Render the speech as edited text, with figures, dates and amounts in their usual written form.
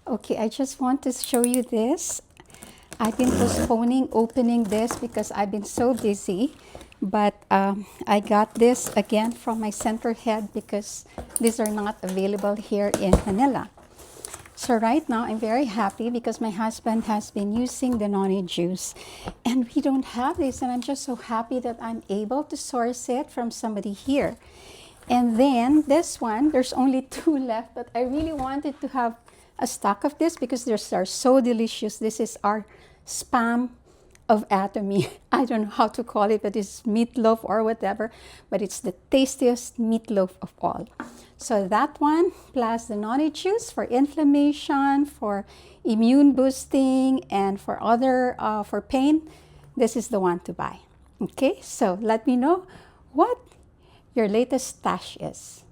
Okay, I just want to show you this. I've been postponing opening this because I've been so busy. But I got this again from my center head because these are not available here in Manila. So right now, I'm very happy because my husband has been using the Noni juice and we don't have this, and I'm just so happy that I'm able to source it from somebody here. And then this one, there's only 2 left, but I really wanted to have a stock of this because they're so delicious. This is our spam of Atomy. I don't know how to call it, but it's meatloaf or whatever, but it's the tastiest meatloaf of all. So that one, plus the Noni juice for inflammation, for immune boosting, and for other, for pain, this is the one to buy. Okay, so let me know what your latest stash is.